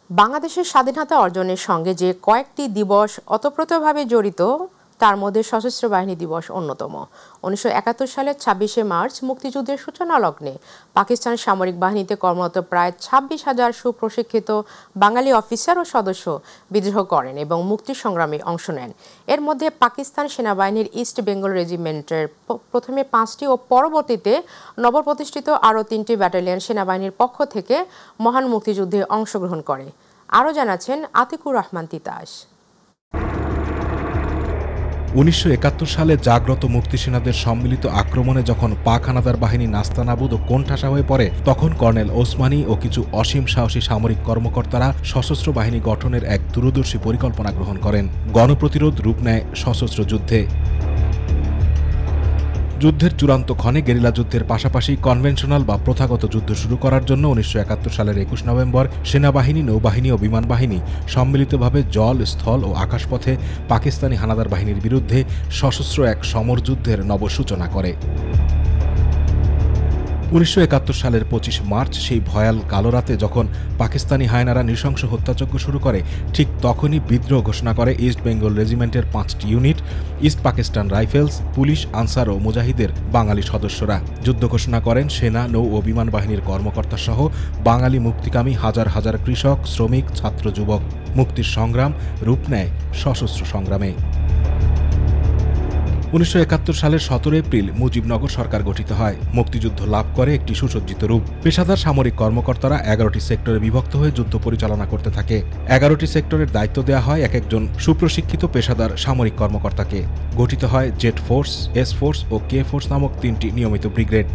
বাংলাদেশের স্বাধীনতা অর্জনের সঙ্গে যে কয়েকটি দিবস ওতপ্রোতভাবে জড়িত তার মধ্যে সশস্ত্র বাহিনী দিবস অন্যতম। 1971 সালের 26শে মার্চ মুক্তিযুদ্ধের সূচনা লগ্নে পাকিস্তানের সামরিক বাহিনীতে কর্মরত প্রায় 26,000 সুপ্রশিক্ষিত বাঙালি অফিসার ও সদস্য বিদ্রোহ করেন এবং মুক্তি সংগ্রামে অংশ নেন। এর মধ্যে পাকিস্তান সেনাবাহিনীর ইস্ট বেঙ্গল রেজিমেন্টের প্রথমে 5টি ও পরবর্তীতে নবপ্রতিষ্ঠিত আরও 3টি ব্যাটালিয়ন সেনাবাহিনীর পক্ষ থেকে মহান মুক্তিযুদ্ধে অংশগ্রহণ করে। আরও জানাচ্ছেন আতিকুর রহমান তিতাস। 1971 সালে জাগ্রত মুক্তিসেনাদের সম্মিলিত আক্রমণে যখন পাক হানাদার বাহিনী নাস্তানাবুদ ও কোণঠাসা হয়ে পড়ে, তখন কর্নেল ওসমানী ও কিছু অসীম সাহসী সামরিক কর্মকর্তারা সশস্ত্র বাহিনী গঠনের এক দূরদর্শী পরিকল্পনা গ্রহণ করেন। গণপ্রতিরোধ রূপ নেয় সশস্ত্র যুদ্ধে। যুদ্ধের চূড়ান্ত ক্ষণে গেরিলা যুদ্ধের পাশাপাশি কনভেনশনাল বা প্রথাগত যুদ্ধ শুরু করার জন্য 1971 সালের 21 নভেম্বর সেনাবাহিনী, নৌবাহিনী ও বিমান বাহিনী সম্মিলিতভাবে জল, স্থল ও আকাশপথে পাকিস্তানি হানাদার বাহিনীর বিরুদ্ধে সশস্ত্র এক সমর যুদ্ধের নবসূচনা করে। 1971 সালের 25 মার্চ সেই ভয়াল কালো রাতে যখন পাকিস্তানি হায়নারা নৃশংস হত্যাযজ্ঞ শুরু করে, ঠিক তখনই বিদ্রোহ ঘোষণা করে ইস্ট বেঙ্গল রেজিমেন্টের 5টি unit, east Pakistan rifles, police, Ansar ও মুজাহিদের বাঙালি সদস্যরা। যুদ্ধ ঘোষণা করেন সেনা, নৌ ও বিমান বাহিনীর কর্মকর্তা সহ বাঙালি মুক্তিকামী হাজার হাজার কৃষক, শ্রমিক, ছাত্র, যুবক। মুক্তির সংগ্রাম রূপ নেয় সশস্ত্র সংগ্রামে। 1971 সালের 17 এপ্রিল মুজিবনগর সরকার গঠিত হয়। মুক্তিযুদ্ধ লাভ করে একটি সুসজ্জিত রূপ। পেশাদার সামরিক কর্মকর্তারা 11টি সেক্টরে বিভক্ত হয়ে যুদ্ধ পরিচালনা করতে থাকে। 11টি সেক্টরের দায়িত্ব দেওয়া হয় এক একজন সুপ্রশিক্ষিত পেশাদার সামরিক কর্মকর্তাকে। গঠিত হয় জেড ফোর্স, এস ফোর্স ও কে ফোর্স নামক 3টি নিয়মিত ব্রিগেড।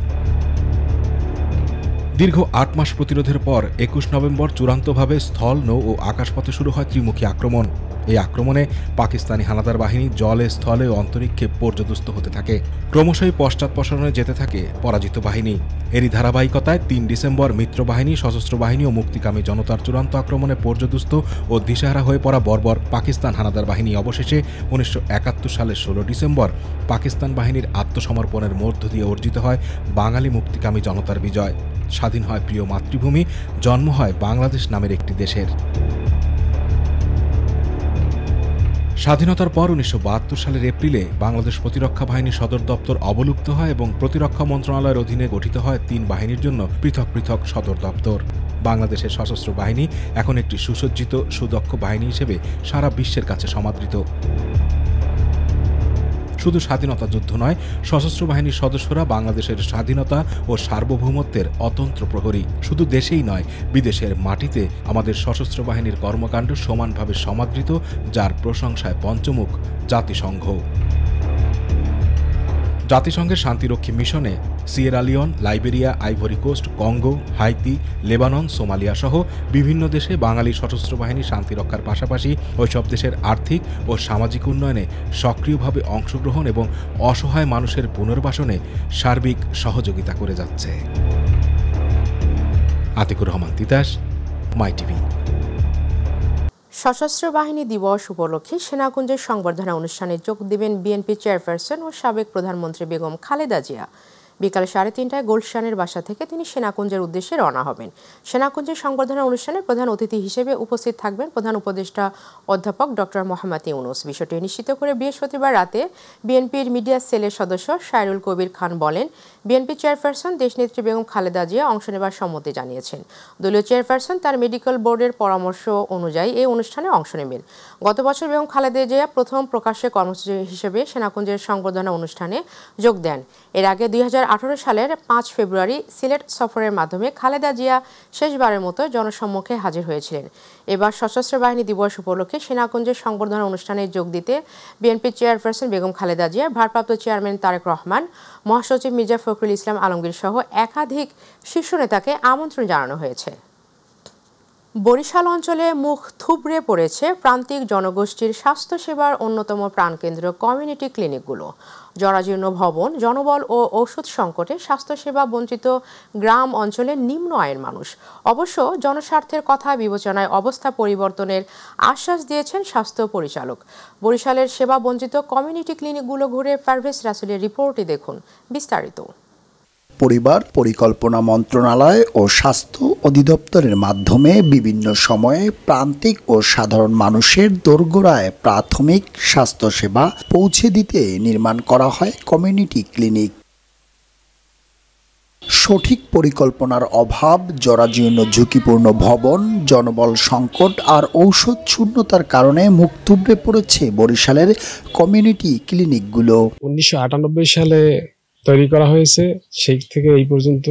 দীর্ঘ 8 মাস প্রতিরোধের পর 21 নভেম্বর চূড়ান্তভাবে স্থল, নৌ ও আকাশপথে শুরু হয় ত্রিমুখী আক্রমণ। এই আক্রমণে পাকিস্তানি হানাদার বাহিনী জলে, স্থলে ও অন্তরিক্ষে পর্যদস্ত হতে থাকে। ক্রমশই পশ্চাৎপসরণে যেতে থাকে পরাজিত বাহিনী। এরই ধারাবাহিকতায় 3 ডিসেম্বর মিত্রবাহিনী, সশস্ত্র বাহিনী ও মুক্তিকামী জনতার চূড়ান্ত আক্রমণে পর্যদস্ত ও দিশাহারা হয়ে পড়া বর্বর পাকিস্তান হানাদার বাহিনী অবশেষে 1971 সালের 16 ডিসেম্বর পাকিস্তান বাহিনীর আত্মসমর্পণের মধ্য দিয়ে অর্জিত হয় বাঙালি মুক্তিকামী জনতার বিজয়। স্বাধীন হয় প্রিয় মাতৃভূমি, জন্ম হয় বাংলাদেশ নামের একটি দেশের। স্বাধীনতার পর 1972 সালের এপ্রিলে বাংলাদেশ প্রতিরক্ষা বাহিনী সদর দপ্তর অবলুপ্ত হয় এবং প্রতিরক্ষা মন্ত্রণালয়ের অধীনে গঠিত হয় 3 বাহিনীর জন্য পৃথক পৃথক সদর দপ্তর। বাংলাদেশের সশস্ত্র বাহিনী এখন একটি সুসজ্জিত, সুদক্ষ বাহিনী হিসেবে সারা বিশ্বের কাছে সমাদৃত। শুধু স্বাধীনতা যুদ্ধ নয়, সশস্ত্র বাহিনীর সদস্যরা বাংলাদেশের স্বাধীনতা ও সার্বভৌমত্বের অতন্ত্র প্রহরী। শুধু দেশেই নয়, বিদেশের মাটিতে আমাদের সশস্ত্র বাহিনীর কর্মকাণ্ড সমানভাবে সমাদৃত, যার প্রশংসায় পঞ্চমুখ জাতিসংঘ। জাতিসংঘের শান্তিরক্ষী মিশনে Sierra Leone, Liberia, Ivory Coast, Congo, Haiti, Lebanon, Somalia সহ বিভিন্ন দেশে বাঙালি সশস্ত্র বাহিনী শান্তিরক্ষার পাশাপাশি ওইসব দেশের আর্থিক ও সামাজিক উন্নয়নে সক্রিয়ভাবে অংশগ্রহণ এবং অসহায় মানুষের পুনর্বাসনে সার্বিক সহযোগিতা করে যাচ্ছে। আতিকুর রহমান তিতাস, মাই টিভি। সশস্ত্র বাহিনী দিবস উপলক্ষে সেনাকুঞ্জের সংবর্ধনা অনুষ্ঠানে যোগ দেবেন বিএনপি চেয়ারপারসন ও সাবেক প্রধানমন্ত্রী বেগম খালেদা জিয়া। বিকাল 3:30টায় গুলশানের বাসা থেকে তিনি সেনাকুঞ্জের উদ্দেশ্যে রওনা হবেন। সেনাকুঞ্জের সংবর্ধনা অনুষ্ঠানে প্রধান অতিথি হিসেবে উপস্থিত থাকবেন প্রধান উপদেষ্টা অধ্যাপক ডক্টর মোহাম্মদ ইউনূস। বিষয়টি নিশ্চিত করে বৃহস্পতিবার রাতে বিএনপির মিডিয়া সেলের সদস্য শায়রুল কবির খান বলেন, বিএনপি চেয়ারপারসন দেশনেত্রী বেগম খালেদা জিয়া অংশ নেবার সম্মতি জানিয়েছেন। দলীয় চেয়ারপারসন তার মেডিকেল বোর্ডের পরামর্শ অনুযায়ী এই অনুষ্ঠানে অংশ নেবেন। গত বছর বেগম খালেদা জিয়া প্রথম প্রকাশ্যে কর্মসূচি হিসেবে সেনাকুঞ্জের সংবর্ধনা অনুষ্ঠানে যোগ দেন। এর আগে 2018 সালের 5 ফেব্রুয়ারি সিলেট সফরের মাধ্যমে খালেদা জিয়া শেষবারের মতো জনসম্মুখে হাজির হয়েছিলেন। এবার সশস্ত্র বাহিনী দিবস উপলক্ষে সেনাকুঞ্জের সংবর্ধনা অনুষ্ঠানে যোগ দিতে বিএনপি চেয়ারপারসন বেগম খালেদা জিয়া, ভারপ্রাপ্ত চেয়ারম্যান তারেক রহমান, মহাসচিব মির্জা ফখরুল ইসলাম আলমগীর সহ একাধিক শীর্ষ নেতাকে আমন্ত্রণ জানানো হয়েছে। বরিশাল অঞ্চলে মুখ থুবড়ে পড়েছে প্রান্তিক জনগোষ্ঠীর স্বাস্থ্যসেবার অন্যতম প্রাণকেন্দ্র কমিউনিটি ক্লিনিকগুলো। জরাজীর্ণ ভবন, জনবল ও ওষুধ সংকটে স্বাস্থ্যসেবা বঞ্চিত গ্রাম অঞ্চলের নিম্ন আয়ের মানুষ। অবশ্য জনস্বার্থের কথা বিবেচনায় অবস্থা পরিবর্তনের আশ্বাস দিয়েছেন স্বাস্থ্য পরিচালক। বরিশালের সেবা বঞ্চিত কমিউনিটি ক্লিনিকগুলো ঘুরে পারভেজ রাসেলের রিপোর্টে দেখুন বিস্তারিত। পরিবার পরিকল্পনা মন্ত্রণালয় ও স্বাস্থ্য অধিদপ্তরের মাধ্যমে বিভিন্ন সময়ে প্রান্তিক ও সাধারণ মানুষের দোরগোড়ায় প্রাথমিক স্বাস্থ্যসেবা পৌঁছে দিতে নির্মাণ করা হয় কমিউনিটি ক্লিনিক। সঠিক পরিকল্পনার অভাব, জরাজীর্ণ ঝুঁকিপূর্ণ ভবন, জনবল সংকট আর ঔষধ শূন্যতার কারণে মুখ থুবড়ে পড়েছে বরিশালের কমিউনিটি ক্লিনিকগুলো। 1998 সালে তৈরি করা হয়েছে, সেই থেকে এই পর্যন্ত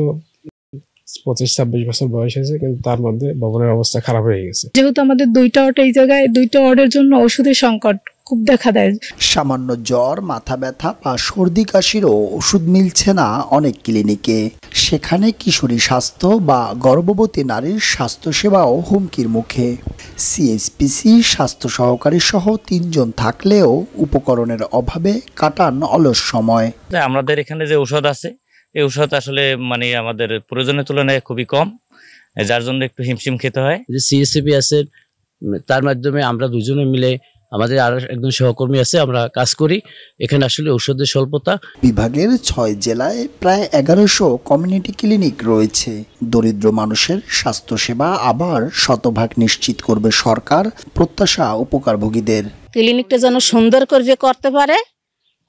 25-26 বছর বয়স হয়েছে, কিন্তু তার মধ্যে ভবনের অবস্থা খারাপ হয়ে গেছে। যেহেতু আমাদের 2টা ওয়ার্ড, এই জায়গায় 2টা ওয়ার্ডের জন্য ওষুধের সংকট খুব দেখা দেয়। সামান্য জ্বর, মাথা ব্যথা বা সর্দি কাশিরও ওষুধ মিলছে না অনেক ক্লিনিকে। সেখানে কিশোরী স্বাস্থ্য বা গর্ভবতী নারীর স্বাস্থ্যসেবাও হুমকির মুখে। সিএসপিসি স্বাস্থ্য সহকারী সহ 3 জন থাকলেও উপকরণের অভাবে কাটান অলস সময়। আমাদের এখানে যে ঔষধ আছে, এই ঔষধ আসলে আমাদের প্রয়োজনের তুলনায় খুবই কম, যার জন্য একটু হিমশিম খেতে হয়। যে সিএসসিপি আছে, তার মাধ্যমে আমরা দুজনে মিলে, আমাদের আর একজন সহকর্মী আছে, আমরা কাজ করি। এখানে আসলে ঔষধের স্বল্পতা। বিভাগের 6 জেলায় প্রায় 1100 কমিউনিটি ক্লিনিক রয়েছে। দরিদ্র মানুষের স্বাস্থ্যসেবা আবার শতভাগ নিশ্চিত করবে সরকার, প্রত্যাশা উপকারভোগীদের। ক্লিনিকটা যেন সুন্দর করে করতে পারে,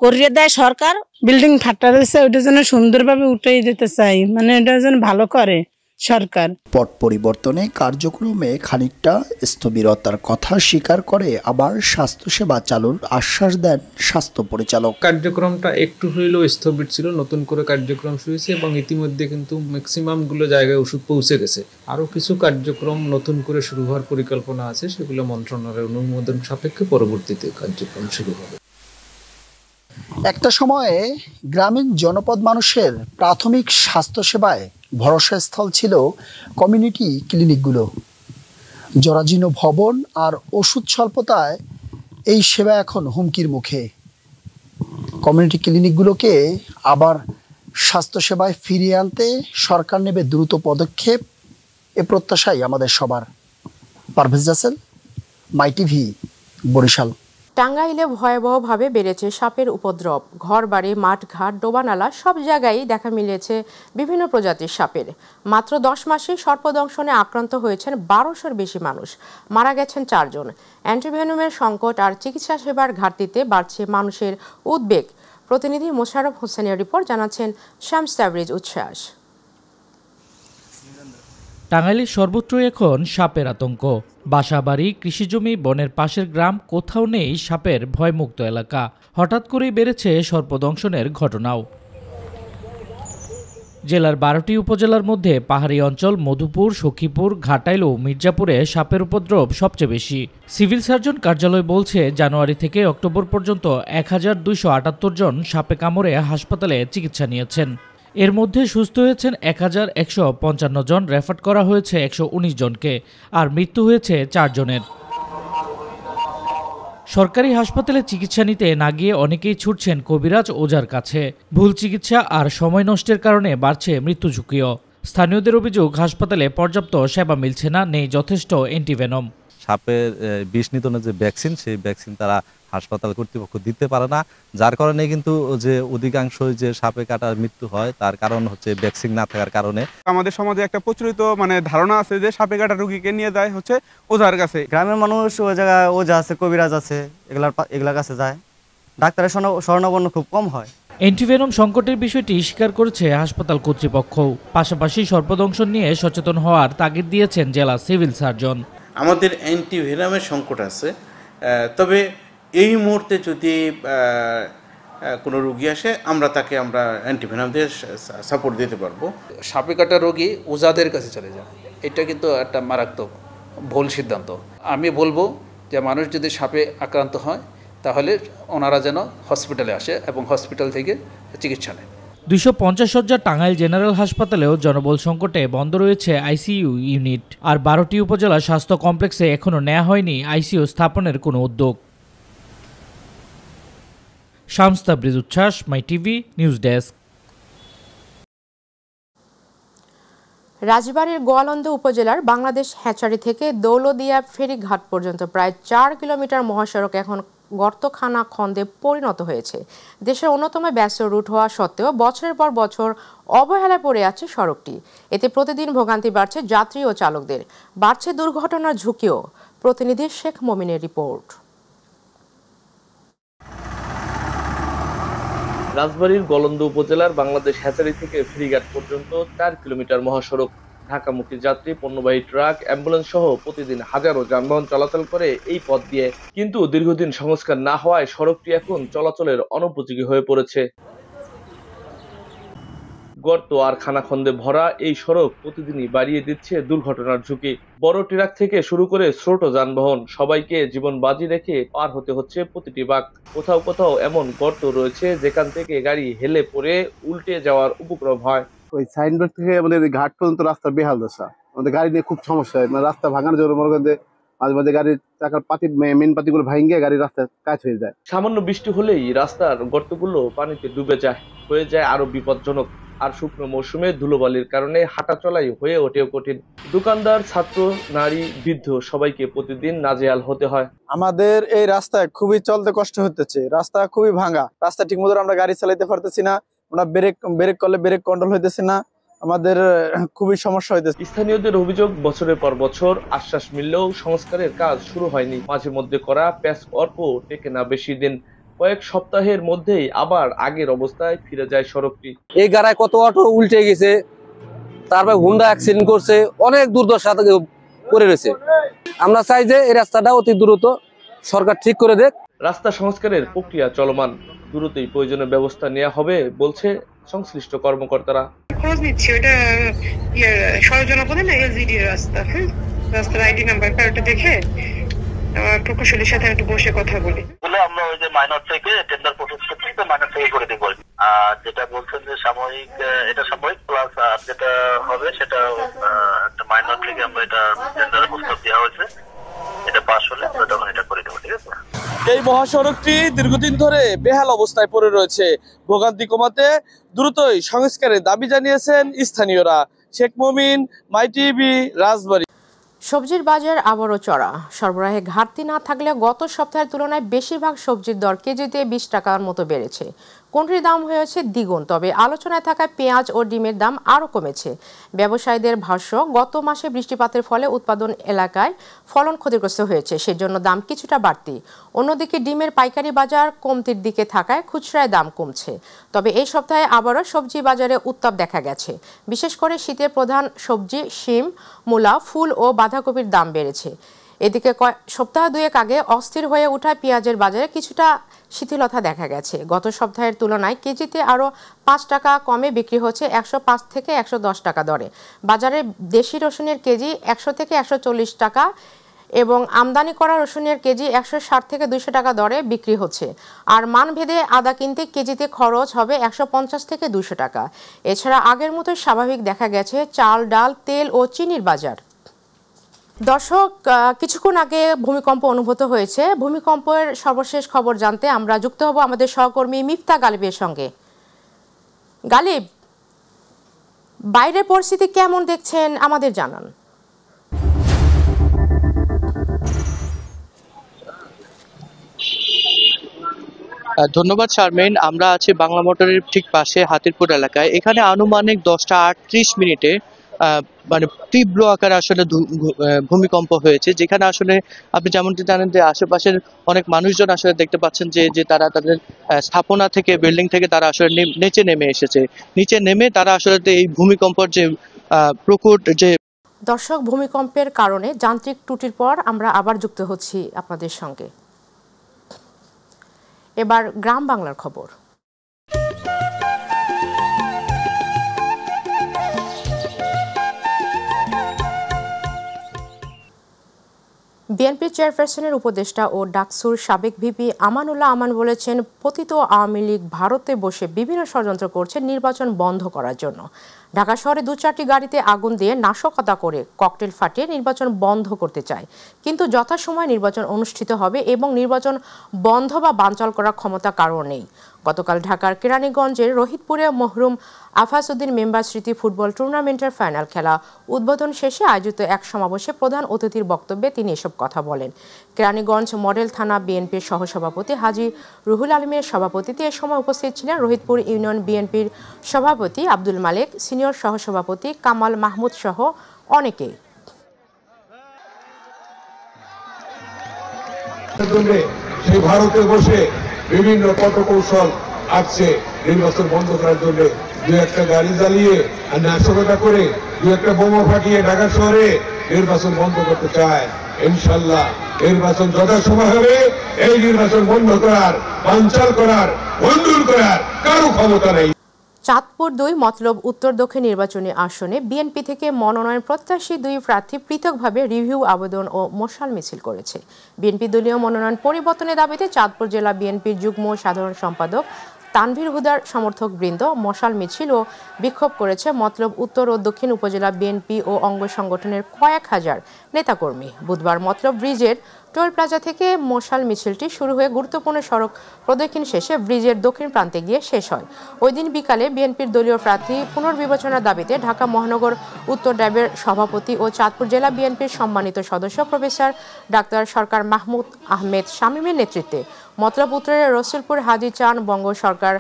করিয়ে দেয় সরকার। বিল্ডিং ফাটা রয়েছে, ওইটা যেন সুন্দরভাবে উঠে যেতে চাই, এটা যেন ভালো করে সরকার। পট পরিবর্তনে কার্যক্রমে খানিকটা স্থবিরতার কথা স্বীকার করে আবার স্বাস্থ্যসেবা চালুর আশ্বাস দেন স্বাস্থ্য পরিচালক। কার্যক্রমটা একটু হইলেও স্থবির ছিল, নতুন করে কার্যক্রম শুরু হয়েছে এবং ইতিমধ্যে কিন্তু ম্যাক্সিমামগুলো জায়গায় ওষুধ পৌঁছে গেছে। আরও কিছু কার্যক্রম নতুন করে শুরু হওয়ার পরিকল্পনা আছে, সেগুলো মন্ত্রণালয়ের অনুমোদন সাপেক্ষে পরবর্তীতে কার্যক্রম শুরু হবে। একটা সময়ে গ্রামীণ জনপদ মানুষের প্রাথমিক স্বাস্থ্যসেবায় ভরসাস্থল ছিল কমিউনিটি ক্লিনিকগুলো। জরাজীর্ণ ভবন আর ওষুধ স্বল্পতায় এই সেবা এখন হুমকির মুখে। কমিউনিটি ক্লিনিকগুলোকে আবার স্বাস্থ্যসেবায় ফিরিয়ে আনতে সরকার নেবে দ্রুত পদক্ষেপ, এ প্রত্যাশাই আমাদের সবার। পারভেজ রাসেল, মাই টিভি, বরিশাল। টাঙ্গাইলে ভয়াবহভাবে বেড়েছে সাপের উপদ্রব। ঘরবাড়ি, মাঠঘাট, ডোবানালা সব জায়গায় দেখা মিলেছে বিভিন্ন প্রজাতির সাপের। মাত্র 10 মাসে সর্পদংশনে আক্রান্ত হয়েছেন 1200-র বেশি মানুষ, মারা গেছেন 4 জন। অ্যান্টিভেনমের সংকট আর চিকিৎসা সেবার ঘাটতিতে বাড়ছে মানুষের উদ্বেগ। প্রতিনিধি মোশাররফ হোসেনের রিপোর্ট, জানাচ্ছেন শামস তাবরিজ উচ্ছ্বাস। টাঙ্গাইলের সর্বত্রই এখন সাপের আতঙ্ক। বাসাবাড়ি, কৃষিজমি, বনের পাশের গ্রাম, কোথাও নেই সাপের ভয়মুক্ত এলাকা। হঠাৎ করেই বেড়েছে সর্পদংশনের ঘটনাও। জেলার 12টি উপজেলার মধ্যে পাহাড়ি অঞ্চল মধুপুর, সখীপুর, ঘাটাইল ও মির্জাপুরে সাপের উপদ্রব সবচেয়ে বেশি। সিভিল সার্জন কার্যালয় বলছে, জানুয়ারি থেকে অক্টোবর পর্যন্ত 1278 জন সাপে কামড়ে হাসপাতালে চিকিৎসা নিয়েছেন। এর মধ্যে সুস্থ হয়েছেন 1155 জন, রেফার করা হয়েছে 119 জনকে, আর মৃত্যু হয়েছে 4 জনের। সরকারি হাসপাতালে চিকিৎসা নিতে না গিয়ে অনেকেই ছুটছেন কবিরাজ ওঝার কাছে। ভুল চিকিৎসা আর সময় নষ্টের কারণে বাড়ছে মৃত্যু ঝুঁকিও। স্থানীয়দের অভিযোগ, হাসপাতালে পর্যাপ্ত সেবা মিলছে না, নেই যথেষ্ট অ্যান্টিভেনম। সাপের বিষ নিধনের যে ভ্যাকসিন, সেই ভ্যাকসিন তারা হাসপাতাল কর্তৃপক্ষ দিতে পারে না, যার কারণে কিন্তু যে অধিকাংশ যে সাপে কাটার মৃত্যু হয় তার কারণ হচ্ছে ভ্যাকসিন না থাকার কারণে। আমাদের সমাজে একটা প্রচলিত ধারণা আছে যে সাপে কাটা রোগীকে নিয়ে যায় হচ্ছে ওঝার কাছে। গ্রামের মানুষ ওই জায়গায় ওঝা আছে, কবিরাজ আছে, এগুলার কাছে যায়। ডাক্তারের শরণাপন্ন খুব কম হয়। অ্যান্টিভেনম সংকটের বিষয়টি স্বীকার করেছে হাসপাতাল কর্তৃপক্ষ। পাশাপাশি সর্পদংশন নিয়ে সচেতন হওয়ার তাগিদ দিয়েছেন জেলা সিভিল সার্জন। আমাদের অ্যান্টিভেনমের সংকট আছে, তবে এই মুহূর্তে যদি কোনো রোগী আসে আমরা তাকে অ্যান্টিভেনম দিয়ে সাপোর্ট দিতে পারবো। সাপে কাটা রোগী ওঝাদের কাছে চলে যায়, এটা কিন্তু একটা মারাত্মক ভুল সিদ্ধান্ত। আমি বলবো যে মানুষ যদি সাপে আক্রান্ত হয় তাহলে ওনারা যেন হসপিটালে আসে এবং হসপিটাল থেকে চিকিৎসা নেয়। 250 শয্যার টাঙ্গাইল জেনারেল হাসপাতালেও জনবল সংকটে বন্ধ রয়েছে আইসিইউ ইউনিট। আর 12টি উপজেলা স্বাস্থ্য কমপ্লেক্সে এখনও নেওয়া হয়নি আইসিইউ স্থাপনের কোনো উদ্যোগ। শামস তাবরিজ উচ্ছ্বাস, মাই টিভি, নিউজ ডেস্ক। রাজবাড়ীর গোয়ালন্দ উপজেলার বাংলাদেশ হ্যাচারি থেকে দৌলদিয়া ফেরিঘাট পর্যন্ত প্রায় 4 কিলোমিটার মহাসড়ক এখন গর্তখানা খন্দে পরিণত হয়েছে। দেশের অন্যতম ব্যস্ত রুট হওয়া সত্ত্বেও বছরের পর বছর অবহেলায় পড়ে আছে সড়কটি। এতে প্রতিদিন ভোগান্তি বাড়ছে যাত্রী ও চালকদের, বাড়ছে দুর্ঘটনার ঝুঁকিও। প্রতিনিধি শেখ মমিনের রিপোর্ট। রাজবাড়ীর গলন্দ উপজেলার বাংলাদেশ হ্যাচারি থেকে ফেরিঘাট পর্যন্ত 4 কিলোমিটার মহাসড়ক। ঢাকামুখী যাত্রী, পণ্যবাহী ট্রাক, অ্যাম্বুলেন্স সহ প্রতিদিন হাজারো যানবাহন চলাচল করে এই পথ দিয়ে। কিন্তু দীর্ঘদিন সংস্কার না হওয়ায় সড়কটি এখন চলাচলের অনুপযোগী হয়ে পড়েছে। গর্ত আর খানাখন্দে ভরা এই সড়ক প্রতিদিনই বাড়িয়ে দিচ্ছে দুর্ঘটনার ঝুঁকি। বড় ট্রাক থেকে শুরু করে ছোট যানবাহন সবাইকে জীবন বাজি রেখে পার হতে হচ্ছে প্রতিটি বাঁক। কোথাও কোথাও এমন গর্ত রয়েছে যেখান থেকে গাড়ি হেলে পড়ে উল্টে যাওয়ার উপক্রম হয়। ওই সাইনবোর্ড থেকে আমাদের ঘাট পর্যন্ত রাস্তা বেহাল দশা, আমাদের গাড়ি নিয়ে খুব সমস্যা হয়। মানে রাস্তা ভাঙার জন্য মনে করেন মাঝে মাঝে গাড়ির চাকার পাতি মেন পাতিগুলো ভাঙিয়ে গাড়ির রাস্তা কাজ হয়ে যায়। সামান্য বৃষ্টি হলেই রাস্তার গর্তগুলো পানিতে ডুবে যায়, হয়ে যায় আরো বিপজ্জনক। আর শুকনো মৌসুমে ধুলোবালির কারণে হাঁটা চলাই হয়ে ওঠেও কঠিন। দোকানদার, ছাত্র, নারী, বৃদ্ধ সবাইকে প্রতিদিন নাজেহাল হতে হয়। আমাদের এই রাস্তায় খুবই চলতে কষ্ট হতেছে, রাস্তা খুবই ভাঙা, রাস্তা ঠিক মতো আমরা গাড়ি চালাইতে পারতেছি না, আমরা ব্রেক করলে ব্রেক কন্ট্রোল হইতেছে না, আমাদের খুবই সমস্যা হইতেছে। স্থানীয়দের অভিযোগ, বছরের পর বছর আশ্বাস মিললেও সংস্কারের কাজ শুরু হয়নি। মাঝে মধ্যে করা প্যাচ অর্ক টেকে না বেশি দিন, কয়েক সপ্তাহের মধ্যেই আবার আগের অবস্থায় ফিরে যায় সড়কটি। এই গাড়ায় কত অটো উল্টে গেছে, তারপর হুন্ডা অ্যাক্সিডেন্ট করছে, অনেক দুর্দশা করে রয়েছে। আমরা চাই যে এই রাস্তাটা অতি দ্রুত সরকার ঠিক করে দেখ। রাস্তা সংস্কারের প্রক্রিয়া চলমান, দ্রুতই প্রয়োজনীয় ব্যবস্থা নেওয়া হবে বলছে সংশ্লিষ্ট কর্মকর্তারা। খোঁজ নিচ্ছি, ওটা সরজনপদে না এলজিডি রাস্তা, রাস্তার আইডি নাম্বার কার্ডটা দেখে প্রকৌশলীর সাথে একটু বসে কথা বলি। আমরা ওই যে মাইনর থেকে টেন্ডার প্রসেস করছি, তো মাইনর থেকে করে দেবো। আর যেটা বলছেন যে সাময়িক, এটা সাময়িক প্লাস যেটা হবে সেটা একটা মাইনর থেকে আমরা এটা টেন্ডারের প্রস্তাব দেওয়া হয়েছে, এটা পাস হলে তখন এটা করে দেবো। ঠিক আছে। এই মহাসড়কটি দীর্ঘদিন ধরে বেহাল অবস্থায় পড়ে রয়েছে। ভোগান্তি কমাতে দ্রুতই সংস্কারের দাবি জানিয়েছেন স্থানীয়রা। শেখ মমিন, মাই টিভি, রাজবাড়ী। সবজির বাজার আবারও চড়া। সরবরাহে ঘাটতি না থাকলে গত সপ্তাহের তুলনায় বেশিরভাগ সবজির দর কেজিতে 20 টাকার মতো বেড়েছে। কোনটির দাম হয়েছে দ্বিগুণ, তবে আলোচনায় থাকা পেঁয়াজ ও ডিমের দাম আরও কমেছে। ব্যবসায়ীদের ভাষ্য, গত মাসে বৃষ্টিপাতের ফলে উৎপাদন এলাকায় ফলন ক্ষতিগ্রস্ত হয়েছে, সেজন্য দাম কিছুটা বাড়তি। অন্যদিকে ডিমের পাইকারি বাজার কমতির দিকে থাকায় খুচরায় দাম কমছে। তবে এই সপ্তাহে আবারও সবজি বাজারে উত্তাপ দেখা গেছে। বিশেষ করে শীতের প্রধান সবজি শিম, মূলা, ফুল ও বাঁধাকপির দাম বেড়েছে। এদিকে সপ্তাহ দুয়েক আগে অস্থির হয়ে ওঠা পেঁয়াজের বাজারে কিছুটা শিথিলতা দেখা গেছে। গত সপ্তাহের তুলনায় কেজিতে আরও 5 টাকা কমে বিক্রি হচ্ছে 105 থেকে 110 টাকা দরে। বাজারে দেশি রসুনের কেজি 100 থেকে 140 টাকা এবং আমদানি করা রসুনের কেজি 160 থেকে 200 টাকা দরে বিক্রি হচ্ছে। আর মানভেদে আদা কিনতে কেজিতে খরচ হবে 150 থেকে 200 টাকা। এছাড়া আগের মতোই স্বাভাবিক দেখা গেছে চাল, ডাল, তেল ও চিনির বাজার। দর্শক, কিছুক্ষণ আগে ভূমিকম্প অনুভূত হয়েছে। ভূমিকম্পের সর্বশেষ খবর জানতে আমরা যুক্ত হব আমাদের সহকর্মী মিফতা গালিবের সঙ্গে। গালিব, বাইরের পরিস্থিতি কেমন দেখছেন আমাদের জানান। ধন্যবাদ শারমিন। আমরা আছি বাংলা মোটরের ঠিক পাশে হাতিরপুর এলাকায়। এখানে আনুমানিক 10টা 38 মিনিটে মানে তীব্র আকারে আসলে ভূমিকম্প হয়েছে, যেখানে আসলে আপনি যেমনটি জানেন যে আশেপাশের অনেক মানুষজন আসলে দেখতে পাচ্ছেন যে তারা তাদের স্থাপনা থেকে, বিল্ডিং থেকে তারা আসলে নিচে নেমে এসেছে। নিচে নেমে তারা আসলে এই ভূমিকম্পের যে প্রকট যে দর্শক, ভূমিকম্পের কারণে যান্ত্রিক ত্রুটির পর আমরা আবার যুক্ত হচ্ছি আপনাদের সঙ্গে। এবার গ্রাম বাংলার খবর। বিএনপি চেয়ারপারসনের উপদেষ্টা ও ডাকসুর সাবেক ভিপি আমানুল্লাহ আমান বলেছেন, পতিত আওয়ামী লীগ ভারতে বসে বিভিন্ন ষড়যন্ত্র করছে নির্বাচন বন্ধ করার জন্য। ঢাকা শহরে 2-4টি গাড়িতে আগুন দিয়ে নাশকতা করে ককটেল ফাটিয়ে নির্বাচন বন্ধ করতে চায়, কিন্তু যথাসময়ে নির্বাচন অনুষ্ঠিত হবে এবং নির্বাচন বন্ধ বা বানচাল করার ক্ষমতা কারও নেই। গতকাল ঢাকার কেরানীগঞ্জের রহিতপুরে মরহুম আফাজউদ্দিন মেম্বার স্মৃতি ফুটবল টুর্নামেন্টের ফাইনাল খেলা উদ্বোধন শেষে আয়োজিত এক সমাবেশে প্রধান অতিথির বক্তব্যে তিনি এসব কথা বলেন। কেরানীগঞ্জ মডেল থানা বিএনপির সহসভাপতি হাজী রুহুল আলমের সভাপতিত্বে এ সময় উপস্থিত ছিলেন রহিতপুর ইউনিয়ন বিএনপির সভাপতি আব্দুল মালেক, সিনিয়র সহসভাপতি কামাল মাহমুদ সহ অনেকে। সেই ভারতে বসে বিভিন্ন কৌশল আসছে নির্বাচন বন্ধ করার জন্য, দু একটা গাড়ি জ্বালিয়ে আর নাশকতা করে দু একটা বোমা ফাটিয়ে ঢাকা শহরে নির্বাচন বন্ধ করতে চায়। ইনশাল্লাহ নির্বাচন যথাসময় হবে। এই নির্বাচন বন্ধ করার, বানচাল করার, ভণ্ডুল করার কারো ক্ষমতা নেই। চাঁদপুর 2 মতলব উত্তর দক্ষিণ নির্বাচনী আসনে বিএনপি থেকে মনোনয়ন প্রত্যাশী 2 প্রার্থী পৃথকভাবে রিভিউ আবেদন ও মশাল মিছিল করেছে। বিএনপি দলীয় মনোনয়ন পরিবর্তনের দাবিতে চাঁদপুর জেলা বিএনপির যুগ্ম সাধারণ সম্পাদক তানভীর হুদার সমর্থক বৃন্দ মশাল মিছিল ও বিক্ষোভ করেছে মতলব উত্তর ও দক্ষিণ উপজেলা বিএনপি ও অঙ্গ সংগঠনের কয়েক হাজার নেতাকর্মী। বুধবার মতলব ব্রিজের টোল প্লাজা থেকে মশাল মিছিলটি শুরু হয়ে গুরুত্বপূর্ণ সড়ক প্রদক্ষিণ শেষে ব্রিজের দক্ষিণ প্রান্তে গিয়ে শেষ হয়। ওই দিন বিকালে বিএনপির দলীয় প্রার্থী পুনর্বিবেচনার দাবিতে ঢাকা মহানগর উত্তর ড্যাবের সভাপতি ও চাঁদপুর জেলা বিএনপির সম্মানিত সদস্য প্রফেসর ডাক্তার সরকার মাহমুদ আহমেদ শামীমের নেতৃত্বে মতলব উত্তরের রসুলপুর হাজী চান বঙ্গ সরকার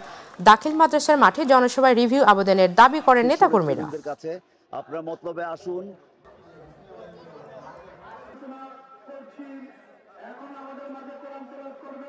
দাখিল মাদ্রাসার মাঠে জনসভায় রিভিউ আবেদনের দাবি করেন নেতাকর্মীরা। আপনারা মতলবে আসুন। এখন আমাদের মাঝে কোরআন তেলাওয়াত করবে।